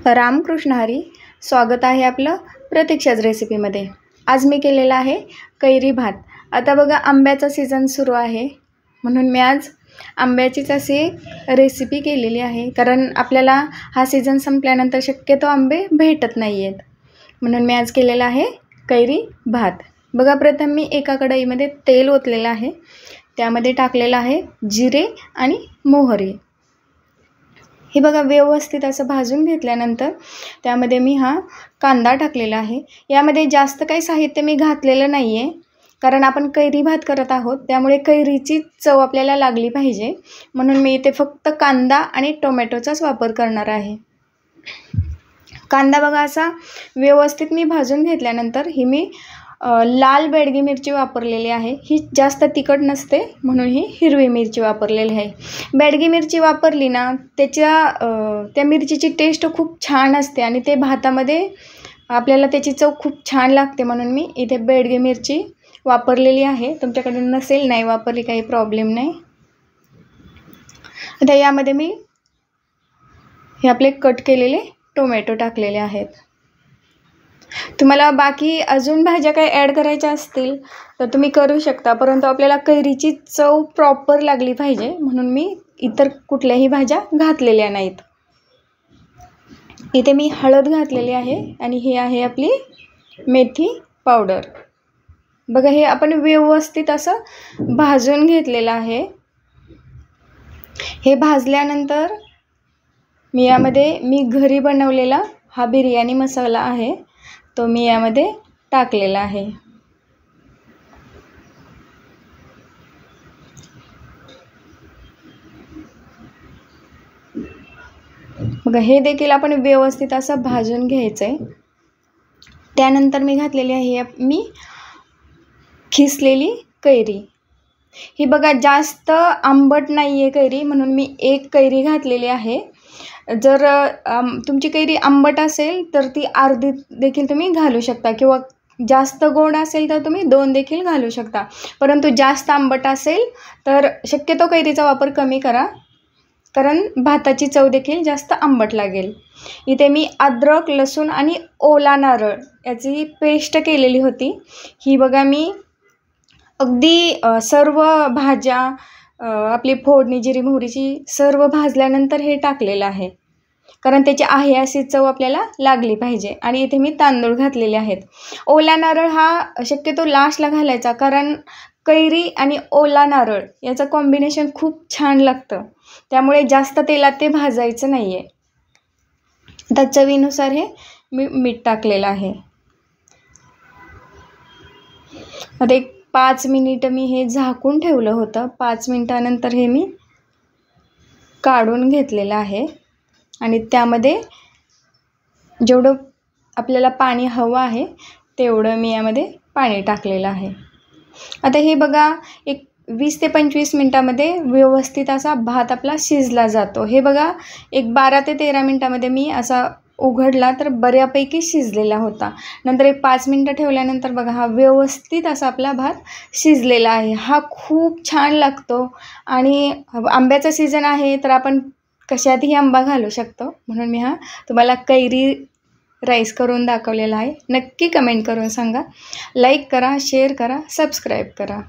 रामकृष्ण हरी. स्वागत आहे आपलं प्रतीक्षाच रेसिपीमध्ये. आज मी केलेला आहे कैरी भात. आता बघा आंब्याचा सीझन सुरू आहे, म्हणून मी आज आंब्याचीच अशी रेसिपी केलेली आहे. कारण आपल्याला हा सीझन संपल्यानंतर शक्यतो आंबे भेटत नाही आहेत, म्हणून मी आज केलेला आहे कैरी भात. बघा, प्रथम मी एका कढईमध्ये तेल ओतलेलं आहे. त्यामध्ये टाकलेलं आहे जिरे आणि मोहरी. हे बघा, व्यवस्थित असं भाजून घेतल्यानंतर त्यामध्ये मी हा कांदा टाकलेला आहे. यामध्ये जास्त काही साहित्य मी घातलेलं नाही आहे, कारण आपण कैरी भात करत आहोत, त्यामुळे कैरीची चव आपल्याला लागली पाहिजे, म्हणून मी इथे फक्त कांदा आणि टोमॅटोचाच वापर करणार आहे. कांदा बघा असा व्यवस्थित मी भाजून घेतल्यानंतर ही मी लाल बेडगी मिरची वापरलेली आहे. ही जास्त तिखट नसते, म्हणून ही हिरवी मिरची वापरलेली आहे. बेडगी मिरची वापरली ना, त्या मिरचीची टेस्ट खूप छान असते आणि ते भातामध्ये आपल्याला त्याची चव खूप छान लागते, म्हणून मी इथे बेडगी मिरची वापरलेली आहे. तुमच्याकडे नसेल, नाही वापरली, काही प्रॉब्लेम नाही. आता यामध्ये मी हे आपले कट केलेले टोमॅटो टाकलेले आहेत. तुम्हाला बाकी अजून भाज्या काही ॲड करायच्या असतील तर तुम्ही करू शकता, परंतु आपल्याला कैरीची चव प्रॉपर लागली पाहिजे, म्हणून मी इतर कुठल्याही भाज्या घातलेल्या नाहीत. इथे मी हळद घातलेली आहे आणि ही आहे आपली मेथी पावडर. बघा, हे आपण व्यवस्थित असं भाजून घेतलेलं आहे. हे भाजल्यानंतर मी यामध्ये मी घरी बनवलेला हा बिर्याणी मसाला आहे, तो मी यामध्ये टाकलेला आहे. बघा, हे देखील आपण व्यवस्थित असं भाजून घ्यायचं आहे. त्यानंतर मी घातलेली आहे मी खिसलेली कैरी. ही बघा, जास्त आंबट नाही आहे कैरी, म्हणून मी एक कैरी घातलेली आहे. जर तुमची कैरी आंबट असेल तर ती अर्धी देखील तुम्ही घालू शकता, किंवा जास्त गोड असेल तर तुम्ही 2 देखील घालू शकता. परंतु जास्त आंबट असेल तर शक्यतो कैरीचा वापर कमी करा, कारण भाताची चव देखील जास्त आंबट लागेल. इथे मी अद्रक, लसूण आणि ओला नारळ याची पेस्ट केलेली होती. ही बघा, मी अगदी सर्व भाज्या आपली फोडणी जिरी मोहरीची सर्व भाजल्यानंतर हे टाकलेलं आहे, कारण त्याची आहे अशी चव आपल्याला लागली पाहिजे. आणि इथे मी तांदूळ घातलेले आहेत. ओला नारळ हा शक्यतो लास्टला घालायचा, कारण कैरी आणि ओला नारळ याचं कॉम्बिनेशन खूप छान लागतं, त्यामुळे जास्त तेलात ते भाजायचं नाही आहे. आता चवीनुसार हे मी मीठ टाकलेलं आहे. आता एक 5 मिनिटं मी हे झाकून ठेवलं होतं. 5 मिनिटानंतर हे मी काढून घेतलेलं आहे आणि त्यामध्ये जेवढं आपल्याला पाणी हवं आहे तेवढं मी यामध्ये पाणी टाकलेलं आहे. आता हे बघा, एक 20 ते 25 मिनटामध्ये व्यवस्थित असा भात आपला शिजला जातो. हे बघा, एक 12 ते 13 मिनटामध्ये मी असा उघडला तर बऱ्यापैकी शिजलेला होता. नंतर एक 5 मिनटं ठेवल्यानंतर बघा, हा व्यवस्थित असा आपला भात शिजलेला आहे. हा खूप छान लागतो आणि आंब्याचा सीझन आहे, तर आपण कशातही आंबा घालू शकतो, म्हणून मी हा तुम्हाला कैरी राईस करून दाखवलेला आहे. नक्की कमेंट करून सांगा. लाईक करा, शेअर करा, सबस्क्राईब करा.